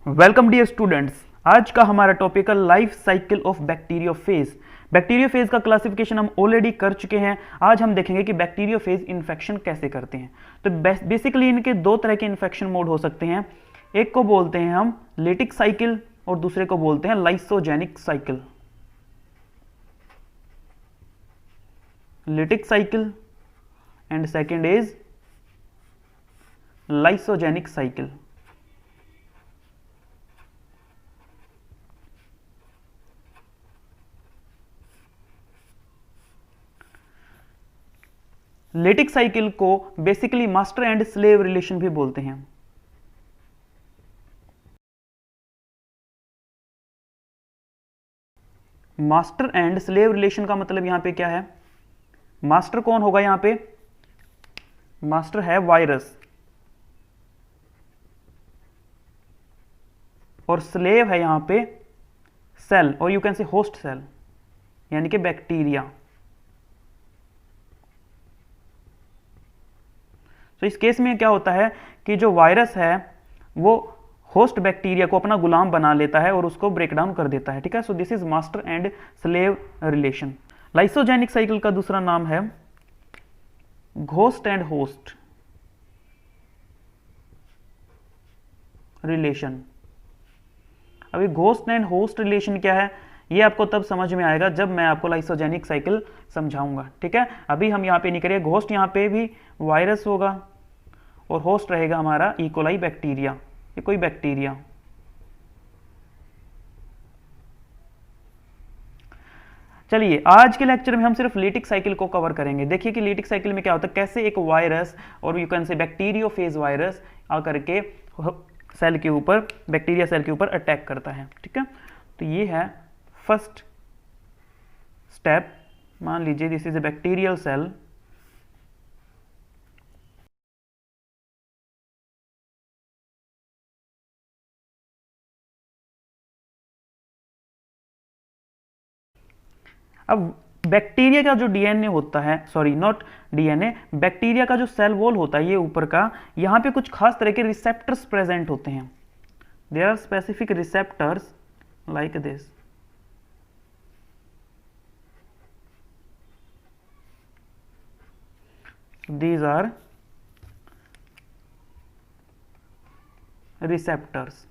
Welcome dear students. आज का हमारा टॉपिक है life cycle of bacteriophage. Bacteriophage का क्लासिफिकेशन हम ऑलरेडी कर चुके हैं। आज हम देखेंगे कि बैक्टीरियोफेज इन्फेक्शन कैसे करते हैं। तो बेसिकली इनके दो तरह के इन्फेक्शन मोड हो सकते हैं। एक को बोलते हैं हम लेटिक साइकिल और दूसरे को बोलते हैं lysogenic cycle. Lytic cycle and second is lysogenic cycle. Lytic cycle को basically master and slave relation भी बोलते हैं। मास्टर एंड स्लेव रिलेशन का मतलब यहां पे क्या है? मास्टर कौन होगा यहां पे? मास्टर है वायरस और स्लेव है यहां पे सेल, और you can say host cell यानी कि बैक्टीरिया। तो इस केस में क्या होता है कि जो वायरस है वो होस्ट बैक्टीरिया को अपना गुलाम बना लेता है और उसको ब्रेक डाउन कर देता है। ठीक है, so this is master and slave relation. Lysogenic cycle का दूसरा नाम है घोस्ट एंड होस्ट रिलेशन। अभी घोस्ट एंड होस्ट रिलेशन क्या है ये आपको तब समझ में आएगा जब मैं आपको लाइसोजेनिक साइकिल समझाऊंगा। ठीक है, अभी हम यहां पे नहीं करेंगे। घोस्ट यहां पे भी वायरस होगा और होस्ट रहेगा हमारा इकोलाई बैक्टीरिया, ये कोई बैक्टीरिया। चलिए आज के लेक्चर में हम सिर्फ लेटिक साइकिल को कवर करेंगे। देखिए कि लेटिक साइकिल में क्या होता है, कैसे एक वायरस और यू कैन से बैक्टीरियोफेज वायरस आकर के सेल के ऊपर, बैक्टीरिया सेल के ऊपर अटैक करता है। ठीक है, तो ये है फर्स्ट स्टेप। मान लीजिए this is a bacterial cell. अब बैक्टीरिया का जो डीएनए होता है, सॉरी नॉट डीएनए, बैक्टीरिया का जो सेल वॉल होता है ये ऊपर का, यहां पे कुछ खास तरह के रिसेप्टर्स प्रेजेंट होते हैं। There are specific receptors like this. These are receptors।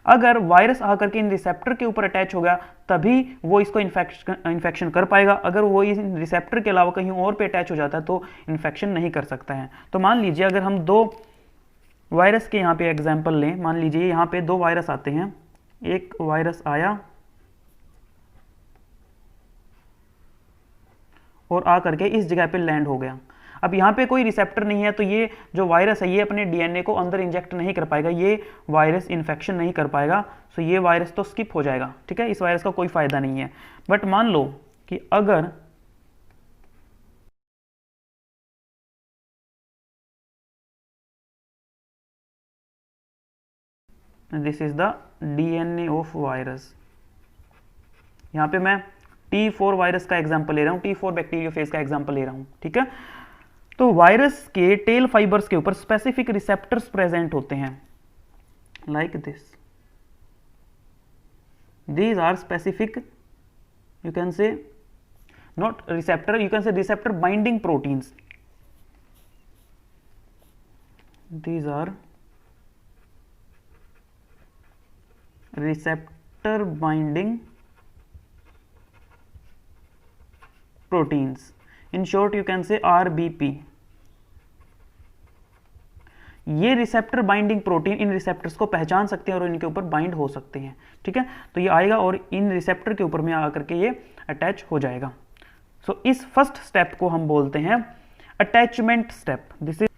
अगर वायरस आकर के इन रिसेप्टर के ऊपर अटैच हो गया तभी वो इसको इन्फेक्शन कर पाएगा। अगर वो इस रिसेप्टर के अलावा कहीं और पे अटैच हो जाता है तो इन्फेक्शन नहीं कर सकता है। तो मान लीजिए अगर हम दो वायरस के यहाँ पे एग्जाम्पल लें, मान लीजिए यहाँ पे दो वायरस आते हैं। एक वायरस आया और आकर के इस जगह पे लैंड हो गया। अब यहाँ पे कोई रिसेप्टर नहीं है तो ये जो वायरस है ये अपने डीएनए को अंदर इंजेक्ट नहीं कर पाएगा, ये वायरस इन्फेक्शन नहीं कर पाएगा। सो ये वायरस तो स्किप हो जाएगा। ठीक है, इस वायरस का कोई फायदा नहीं है। बट मान लो कि अगर this is the DNA of virus, यहाँ पे मैं T4 वायरस का एग्जाम्पल ले रहा हूँ, T4 बैक्टीरियोफेज का एग्जाम्पल ले रहा हूँ। ठीक है, तो वायरस के टेल फाइबर्स के ऊपर स्पेसिफिक रिसेप्टर्स प्रेजेंट होते हैं like this. These are specific, you can say not receptor, you can say receptor binding proteins। These are receptor binding proteins, in short you can say RBP। ये receptor binding protein इन receptors को पहचान सकते हैं और इनके ऊपर bind हो सकते हैं। ठीक है, तो ये आएगा और इन रिसेप्टर के ऊपर में आकर के ये अटैच हो जाएगा। सो इस फर्स्ट स्टेप को हम बोलते हैं attachment step. This is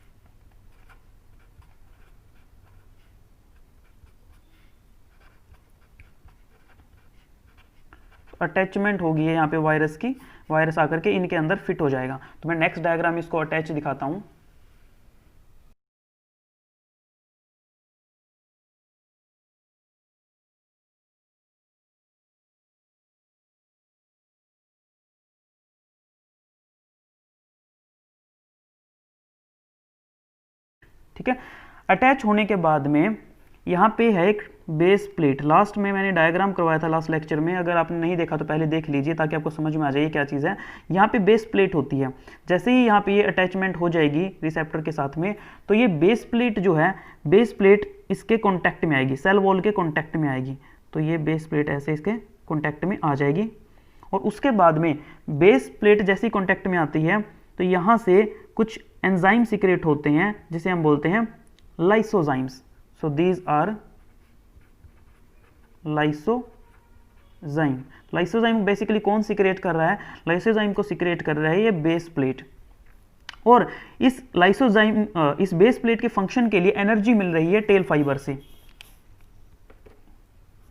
attachment होगी है यहाँ पे वायरस की, वायरस आकर के इनके अंदर फिट हो जाएगा। तो मैं नेक्स्ट डायग्राम इसको अटैच दिखाता हूं। ठीक है। अटैच होने के बाद में यहाँ पे है एक बेस प्लेट। लास्ट में मैंने डायग्राम करवाया था लास्ट लेक्चर में, अगर आपने नहीं देखा तो पहले देख लीजिए ताकि आपको समझ में आ जाए क्या चीज़ है। यहाँ पे बेस प्लेट होती है। जैसे ही यहाँ पे ये अटैचमेंट हो जाएगी रिसेप्टर के साथ में, तो ये बेस प्लेट जो है, बेस प्लेट इसके कॉन्टैक्ट में आएगी, सेल वॉल के कॉन्टैक्ट में आएगी। तो ये बेस प्लेट ऐसे इसके कॉन्टैक्ट में आ जाएगी, और उसके बाद में बेस प्लेट जैसी कॉन्टैक्ट में आती है तो यहाँ से कुछ एंजाइम सीक्रेट होते हैं जिसे हम बोलते हैं lysozymes. So these are lysozyme. Lysozyme basically कौन सीक्रेट कर रहा है? लाइसोजाइम को सीक्रेट कर रहा है ये बेस प्लेट। और इस लाइसोजाइम इस बेस प्लेट के फंक्शन के लिए एनर्जी मिल रही है टेल फाइबर से।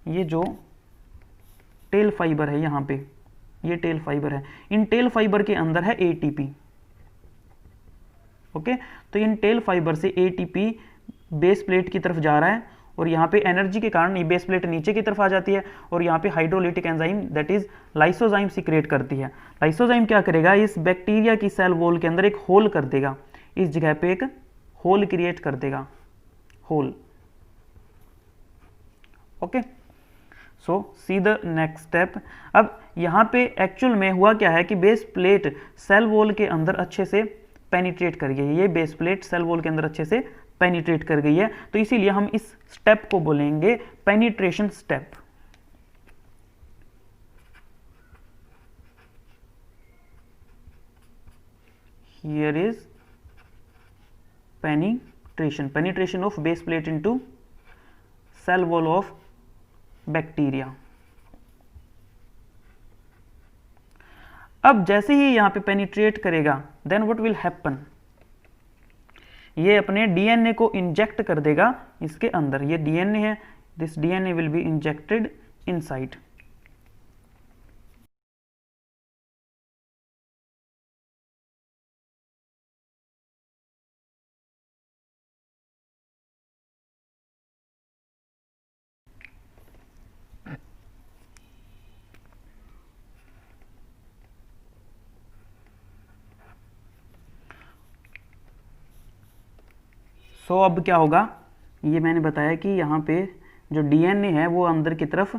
ये जो टेल फाइबर है यहाँ पे, ये टेल फाइबर है, इन टेल फाइबर के अंदर है एटीपी। ओके, तो इन टेल फाइबर से एटीपी बेस प्लेट की तरफ जा रहा है, और यहाँ पे एनर्जी के कारण ये बेस प्लेट नीचे की तरफ आ जाती है, और यहाँ पे hydrolytic enzyme that is lysozyme secret करती है। लाइसोजाइम क्या करेगा? इस बैक्टीरिया की सेल वॉल के अंदर एक होल कर देगा, इस जगह पे एक होल क्रिएट कर देगा, hole. Okay, so see the next step. अब यहाँ पे एक्चुअल में हुआ क्या है कि बेस प्लेट सेल वॉल के अंदर अच्छे से पेनिट्रेट कर गई है। ये बेस प्लेट सेल वॉल के अंदर अच्छे से पेनिट्रेट कर गई है, तो इसीलिए हम इस स्टेप को बोलेंगे penetration step. Here is penetration of base plate into cell wall of bacteria. अब जैसे ही यहां पे पेनिट्रेट करेगा, देन व्हाट विल हैपन? ये अपने डीएनए को इंजेक्ट कर देगा इसके अंदर। ये डीएनए है, this DNA will be injected inside. So अब क्या होगा? ये मैंने बताया कि यहाँ पे जो डीएनए है वो अंदर की तरफ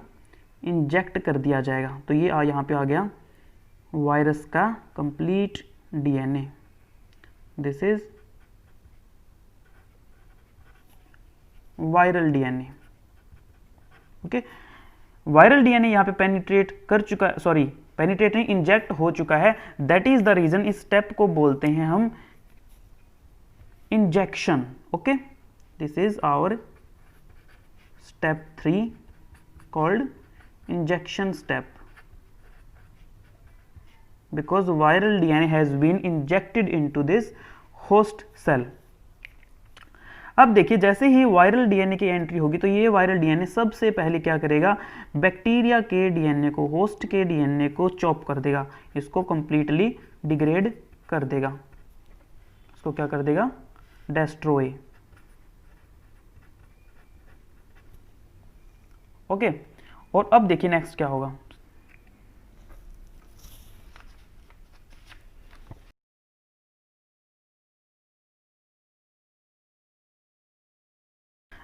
इंजेक्ट कर दिया जाएगा। तो ये यहाँ पे आ गया वायरस का complete DNA. This is viral DNA. Okay, viral DNA यहाँ पे पेनिट्रेट कर चुका है, सॉरी पेनिट्रेट नहीं, इंजेक्ट हो चुका है। दैट इज द रीजन इस स्टेप को बोलते हैं हम injection. Okay, this is our step 3 called injection step, because viral DNA has been injected into this host cell. अब देखिए, जैसे ही वायरल डीएनए की एंट्री होगी तो ये वायरल डीएनए सबसे पहले क्या करेगा? बैक्टीरिया के डीएनए को, होस्ट के डीएनए को चॉप कर देगा, इसको कंप्लीटली डिग्रेड कर देगा, इसको क्या कर देगा? डेस्ट्रॉय। ओके, और अब देखिए नेक्स्ट क्या होगा।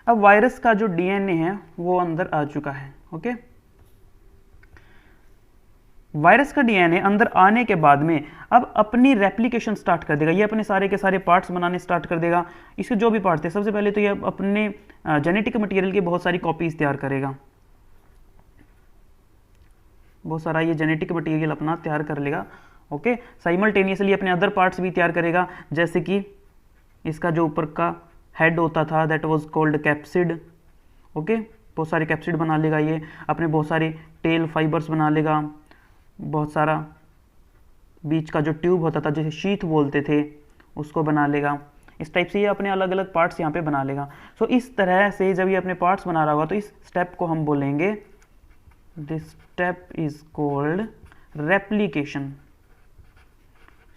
अब वायरस का जो डीएनए है वो अंदर आ चुका है। ओके, वायरस का डीएनए अंदर आने के बाद में अब अपनी रेप्लिकेशन स्टार्ट कर देगा। ये अपने सारे के सारे पार्ट्स बनाने स्टार्ट कर देगा। इसके जो भी पार्ट्स थे, सबसे पहले तो ये अपने जेनेटिक मटेरियल की बहुत सारी कॉपीज तैयार करेगा, बहुत सारा ये जेनेटिक मटेरियल अपना तैयार कर लेगा। ओके, साइमल्टेनियसली अपने अदर पार्ट्स भी तैयार करेगा, जैसे कि इसका जो ऊपर का हेड होता था that was called capsid. Okay, बहुत सारे कैप्सिड बना लेगा ये, अपने बहुत सारे टेल फाइबर्स बना लेगा, बहुत सारा बीच का जो ट्यूब होता था जिसे शीथ बोलते थे उसको बना लेगा। इस टाइप से ये अपने अलग अलग पार्ट्स यहाँ पे बना लेगा। सो इस तरह से जब ये अपने पार्ट्स बना रहा होगा तो इस स्टेप को हम बोलेंगे, this step is called replication.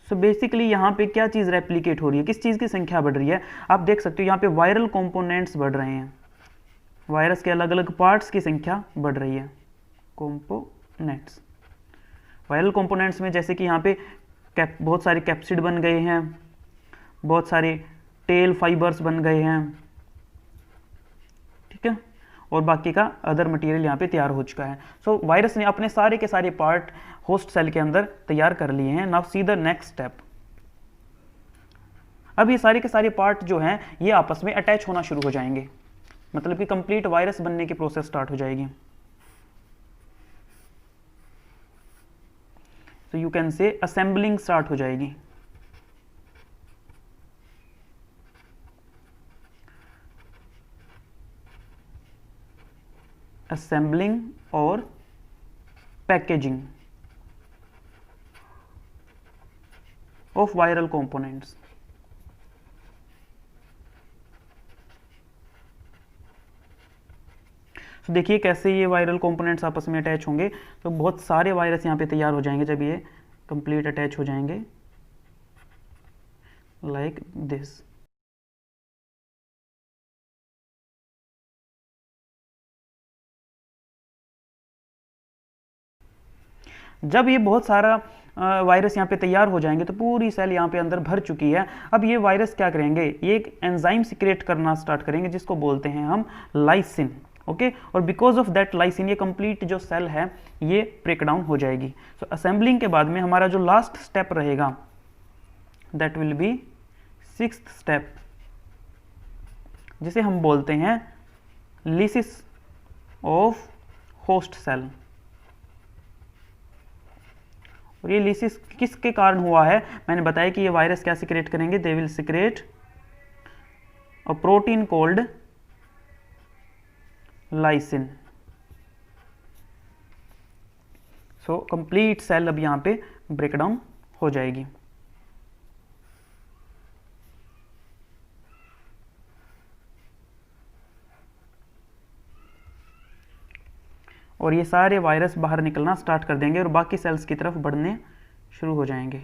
So basically यहाँ पे क्या चीज़ रेप्लिकेट हो रही है, किस चीज़ की संख्या बढ़ रही है? आप देख सकते हो यहाँ पे वायरल कंपोनेंट्स बढ़ रहे हैं, वायरस के अलग अलग पार्ट्स की संख्या बढ़ रही है, कंपोनेंट्स। वायरल कंपोनेंट्स में जैसे कि यहाँ पे बहुत सारे कैप्सिड बन गए हैं, बहुत सारे टेल फाइबर्स बन गए हैं, ठीक है, और बाकी का अदर मटेरियल यहाँ पे तैयार हो चुका है। सो वायरस ने अपने सारे के सारे पार्ट होस्ट सेल के अंदर तैयार कर लिए हैं। Now see the next step. अब ये सारे के सारे पार्ट जो हैं ये आपस में अटैच होना शुरू हो जाएंगे, मतलब कि कंप्लीट वायरस बनने की प्रोसेस स्टार्ट हो जाएगी। तो यू कैन से असेंबलिंग स्टार्ट हो जाएगी। असेंबलिंग और पैकेजिंग ऑफ वायरल कंपोनेंट्स। तो देखिए कैसे ये वायरल कंपोनेंट्स आपस में अटैच होंगे। तो बहुत सारे वायरस यहाँ पे तैयार हो जाएंगे जब ये कंप्लीट अटैच हो जाएंगे, लाइक दिस। जब ये बहुत सारा वायरस यहाँ पे तैयार हो जाएंगे तो पूरी सेल यहाँ पे अंदर भर चुकी है। अब ये वायरस क्या करेंगे, ये एक एंजाइम सिक्रेट करना स्टार्ट करेंगे जिसको बोलते हैं हम लाइसिन। ओके, और बिकॉज ऑफ दैट लाइसिन ये कंप्लीट जो सेल है ये ब्रेक डाउन हो जाएगी। सो असेंबलिंग के बाद में हमारा जो लास्ट स्टेप रहेगा that will be 6th step, जिसे हम बोलते हैं लिसिस ऑफ होस्ट सेल। और ये लिसिस किसके कारण हुआ है, मैंने बताया कि ये वायरस क्या सिक्रेट करेंगे, they will secrete a protein called lysin. So complete cell अब यहां पे ब्रेकडाउन हो जाएगी। और ये सारे वायरस बाहर निकलना स्टार्ट कर देंगे और बाकी सेल्स की तरफ बढ़ने शुरू हो जाएंगे।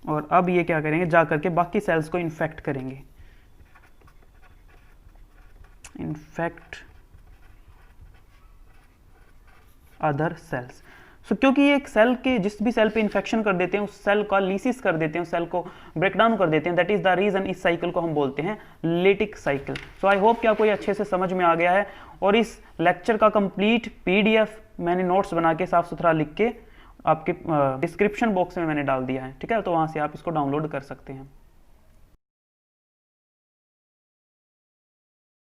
और अब ये क्या करेंगे, जा करके बाकी सेल्स को इन्फेक्ट करेंगे, इन्फेक्ट अदर सेल्स। सो क्योंकि ये एक सेल के जिस भी सेल पे इन्फेक्शन कर देते हैं उस सेल का लीसिस कर देते हैं, उस सेल को ब्रेक डाउन कर देते हैं, दैट इज द रीजन इस साइकिल को हम बोलते हैं lytic cycle. So I hope कि आपको ये अच्छे से समझ में आ गया है। और इस लेक्चर का कंप्लीट पीडीएफ मैंने नोट्स बना के साफ सुथरा लिख के आपके डिस्क्रिप्शन बॉक्स में मैंने डाल दिया है, ठीक है, तो वहां से आप इसको डाउनलोड कर सकते हैं।